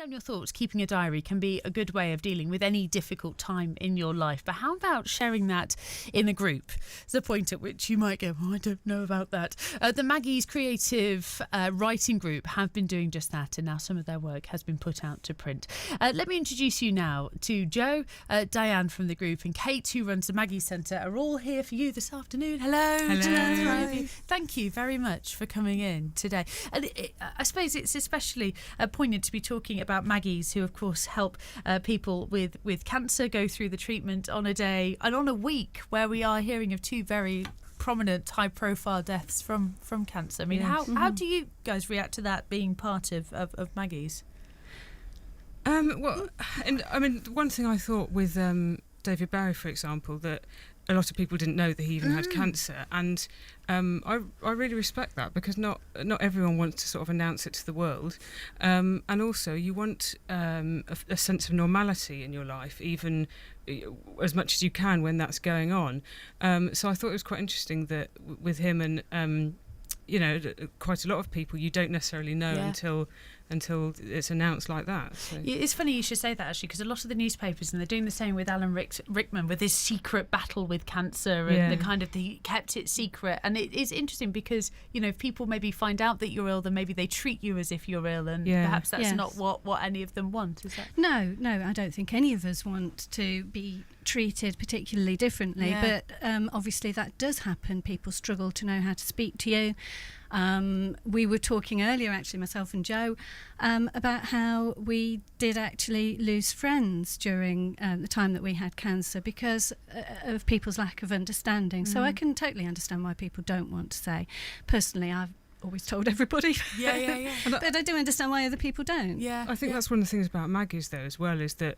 down your thoughts, keeping a diary can be a good way of dealing with any difficult time in your life. But how about sharing that in a group? There's a point at which you might go, I don't know about that. The Maggie's Creative Writing Group have been doing just that, and now some of their work has been put out to print. Let me introduce you now to Jo, Diane from the group, and Kate, who runs the Maggie's Centre, are all here for you this afternoon. Hello. Hello. Thank you very much for coming in today. And I suppose it's especially poignant to be talking about Maggie's, who of course help people with cancer go through the treatment on a day and on a week where we are hearing of two very prominent high profile deaths from cancer. I mean, how do you guys react to that being part of Maggie's? Well, and I mean, one thing I thought with David Barry, for example, that a lot of people didn't know that he even had cancer, and I really respect that, because not everyone wants to sort of announce it to the world, and also you want a sense of normality in your life, even as much as you can when that's going on. So I thought it was quite interesting that with him and quite a lot of people, you don't necessarily know until it's announced like that. So. It's funny you should say that, actually, because a lot of the newspapers, and they're doing the same with Alan Rickman with his secret battle with cancer, and he kept it secret. And it is interesting because, if people maybe find out that you're ill, then maybe they treat you as if you're ill, and perhaps that's not what any of them want, is that? No, I don't think any of us want to be treated particularly differently, but obviously that does happen. People struggle to know how to speak to you. We were talking earlier, actually, myself and Jo, about how we did actually lose friends during the time that we had cancer because of people's lack of understanding. So I can totally understand why people don't want to say. Personally, I've always told everybody. But I do understand why other people don't. I think that's one of the things about Maggie's, though, as well, is that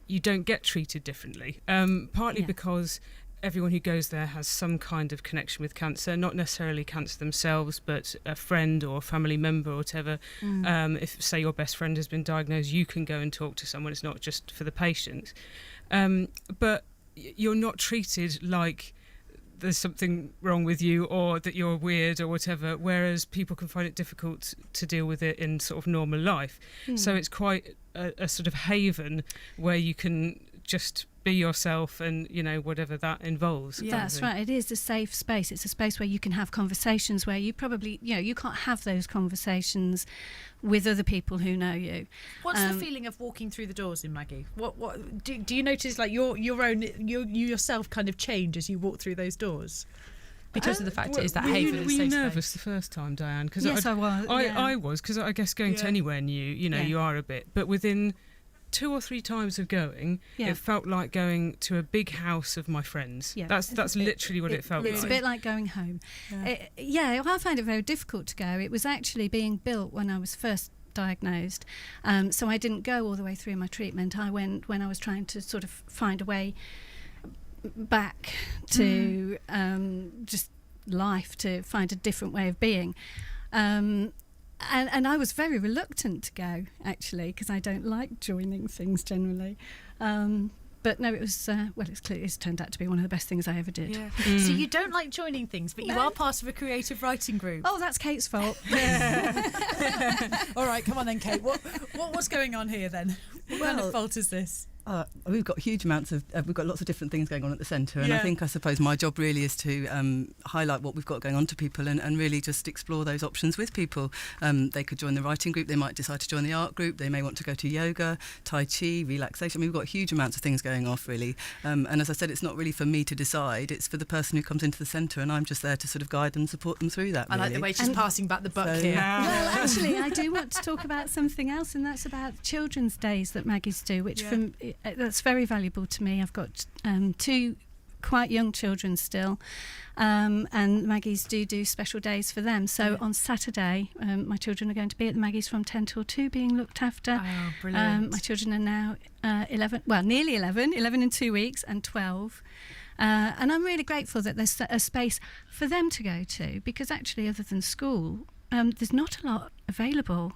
you don't get treated differently, partly because everyone who goes there has some kind of connection with cancer, not necessarily cancer themselves, but a friend or a family member or whatever. If, say, your best friend has been diagnosed, you can go and talk to someone. It's not just for the patient. But you're not treated like there's something wrong with you or that you're weird or whatever, whereas people can find it difficult to deal with it in sort of normal life. So it's quite a sort of haven where you can just be yourself and, whatever that involves. That's right. It is a safe space. It's a space where you can have conversations where you probably, you can't have those conversations with other people who know you. What's the feeling of walking through the doors in Maggie? What do you notice, like you yourself kind of change as you walk through those doors? Because of the fact it is that haven. Were you nervous the first time, Diane? Yes, I was. I was, because I guess going to anywhere new, you are a bit. But within 2 or 3 times of going, it felt like going to a big house of my friends. That's literally what it felt like. It's a bit like going home. I find it very difficult to go. It was actually being built when I was first diagnosed, so I didn't go all the way through my treatment. I went when I was trying to sort of find a way back to just life, to find a different way of being. And I was very reluctant to go, actually, because I don't like joining things generally. But no, it was, it's turned out to be one of the best things I ever did. So you don't like joining things, but you are part of a creative writing group. Oh, that's Kate's fault. All right, come on then, Kate. What's going on here then? What kind of fault is this? We've got huge amounts of we've got lots of different things going on at the centre, and I suppose my job really is to highlight what we've got going on to people and really just explore those options with people. They could join the writing group, they might decide to join the art group, they may want to go to yoga, tai chi, relaxation. I mean, we've got huge amounts of things going off, really, and as I said, it's not really for me to decide, it's for the person who comes into the centre, and I'm just there to sort of guide them, support them through that, really. I like the way she's passing back the buck here. Well, actually, I do want to talk about something else, and that's about children's days that Maggie's do, which that's very valuable to me. I've got 2 quite young children still, and Maggie's do special days for them. So on Saturday, my children are going to be at the Maggie's from 10 till 2 being looked after. Oh, brilliant. My children are now 11, well, nearly 11 in 2 weeks, and 12. And I'm really grateful that there's a space for them to go to, because actually, other than school, there's not a lot available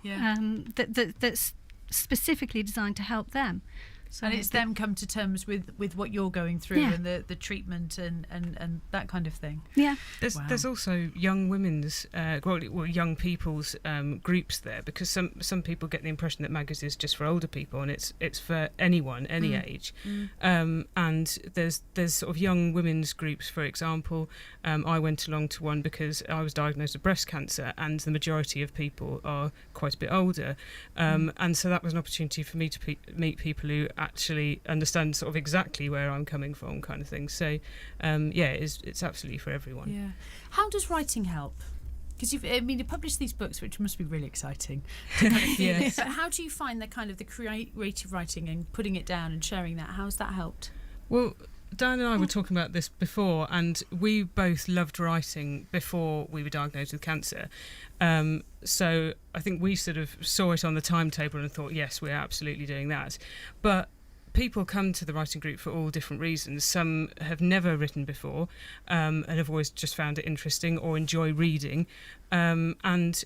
that's specifically designed to help them. So and it's them come to terms with what you're going through and the treatment and that kind of thing. Yeah. There's also young women's, young people's groups there, because some people get the impression that Maggies is just for older people, and it's for anyone, any age. And there's sort of young women's groups, for example. I went along to one because I was diagnosed with breast cancer, and the majority of people are quite a bit older. And so that was an opportunity for me to meet people who actually understand sort of exactly where I'm coming from, kind of thing. So it's absolutely for everyone. Yeah. How does writing help? Because you published these books, which must be really exciting to kind of feel it. But how do you find the creative writing and putting it down and sharing that? How's that helped? Well, Dan and I were talking about this before, and we both loved writing before we were diagnosed with cancer. So I think we sort of saw it on the timetable and thought, yes, we're absolutely doing that. But people come to the writing group for all different reasons. Some have never written before and have always just found it interesting or enjoy reading. And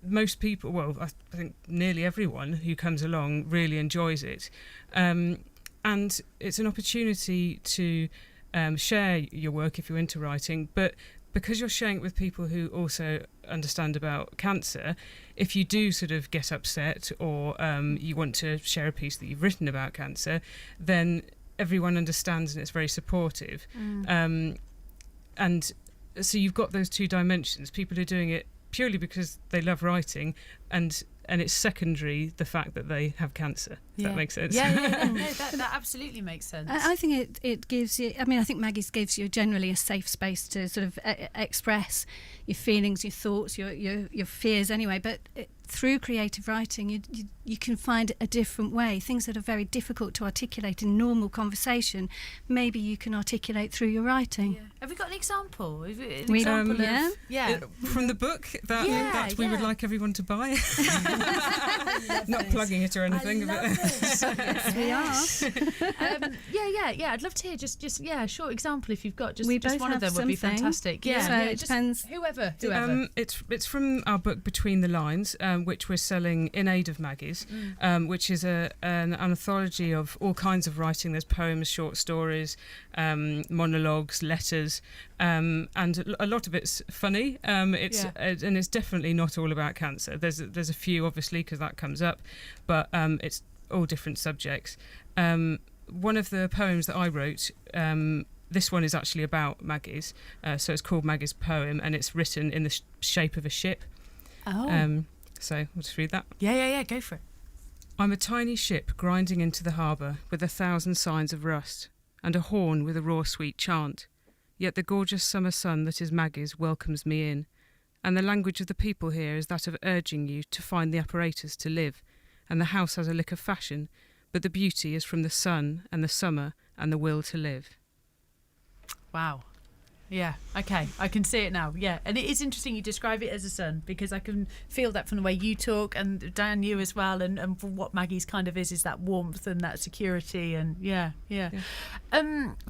most people, well, I think nearly everyone who comes along really enjoys it. And it's an opportunity to share your work if you're into writing, but because you're sharing it with people who also understand about cancer, if you do sort of get upset or you want to share a piece that you've written about cancer, then everyone understands and it's very supportive. And so you've got those two dimensions. People are doing it purely because they love writing, and it's secondary, the fact that they have cancer. Does that make sense? Yeah. No, that absolutely makes sense. I think it gives you, I think Maggie's gives you generally a safe space to sort of express your feelings, your thoughts, your fears anyway, but through creative writing you can find a different way. Things that are very difficult to articulate in normal conversation, maybe you can articulate through your writing. Yeah. Have we got an example? From the book that we would like everyone to buy. Not plugging it or anything. Yes, we are. I'd love to hear just a short example if you've got just both one of them would be fantastic. So it depends. Whoever. It's from our book Between the Lines, which we're selling in aid of Maggie's, which is an anthology of all kinds of writing. There's poems, short stories, monologues, letters, and a lot of it's funny. And it's definitely not all about cancer. There's a few obviously because that comes up, but it's all different subjects. One of the poems that I wrote, this one is actually about Maggie's, so it's called Maggie's Poem, and it's written in the shape of a ship. So I'll just read that. Yeah, go for it. I'm a tiny ship grinding into the harbour with 1,000 signs of rust, and a horn with a raw sweet chant. Yet the gorgeous summer sun that is Maggie's welcomes me in, and the language of the people here is that of urging you to find the apparatus to live, and the house has a lick of fashion, but the beauty is from the sun and the summer and the will to live. Wow. Yeah, okay, I can see it now. Yeah, and it is interesting you describe it as a sun, because I can feel that from the way you talk, and Dan, you as well, and from what Maggie's kind of is that warmth and that security, and yeah.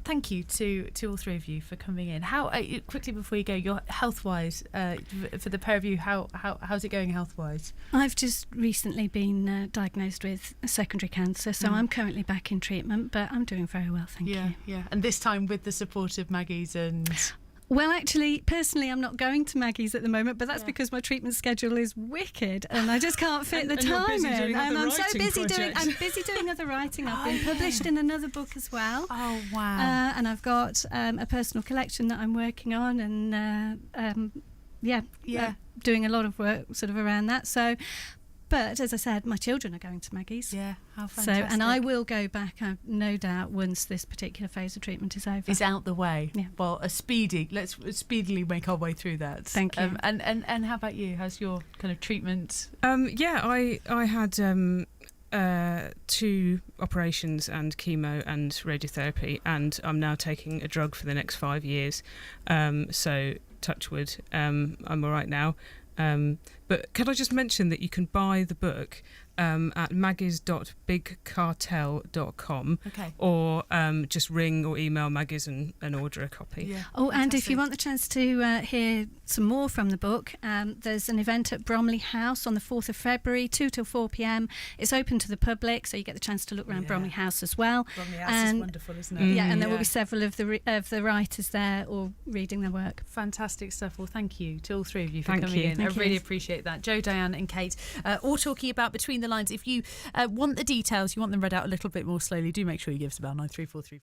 Thank you to all three of you for coming in. How quickly before you go, your health-wise, for the pair of you, how's it going health-wise? I've just recently been diagnosed with secondary cancer, so I'm currently back in treatment, but I'm doing very well, thank you. Yeah, and this time with the support of Maggie's and... Well, actually, personally, I'm not going to Maggie's at the moment, but that's because my treatment schedule is wicked, and I just can't fit the time in. I'm so busy doing other writing. I've been published in another book as well. Oh wow! And I've got a personal collection that I'm working on, and doing a lot of work sort of around that. So. But as I said, my children are going to Maggie's. Yeah, how fantastic. So, and I will go back, I've no doubt, once this particular phase of treatment is over. It's out the way. Yeah. Well, let's speedily make our way through that. Thank you. And how about you? How's your kind of treatment? I had 2 operations and chemo and radiotherapy, and I'm now taking a drug for the next 5 years. So touch wood, I'm all right now. But can I just mention that you can buy the book at maggies.bigcartel.com. Okay. Or just ring or email Maggie's and order a copy. Yeah. Oh, and if you Fantastic. want the chance to hear some more from the book, there's an event at Bromley House on the 4th of February, 2 till 4 p.m. It's open to the public, so you get the chance to look around Yeah. Bromley House as well. Bromley House And- is wonderful, isn't it? Yeah, and there will be several of the writers there or reading their work. Fantastic stuff. Well, thank you to all three of you for Thank coming you. in. Thank I you. really appreciate that. Jo, Diane and Kate, all talking about Between the Lines. If you want the details, you want them read out a little bit more slowly, do make sure you give us about 93434.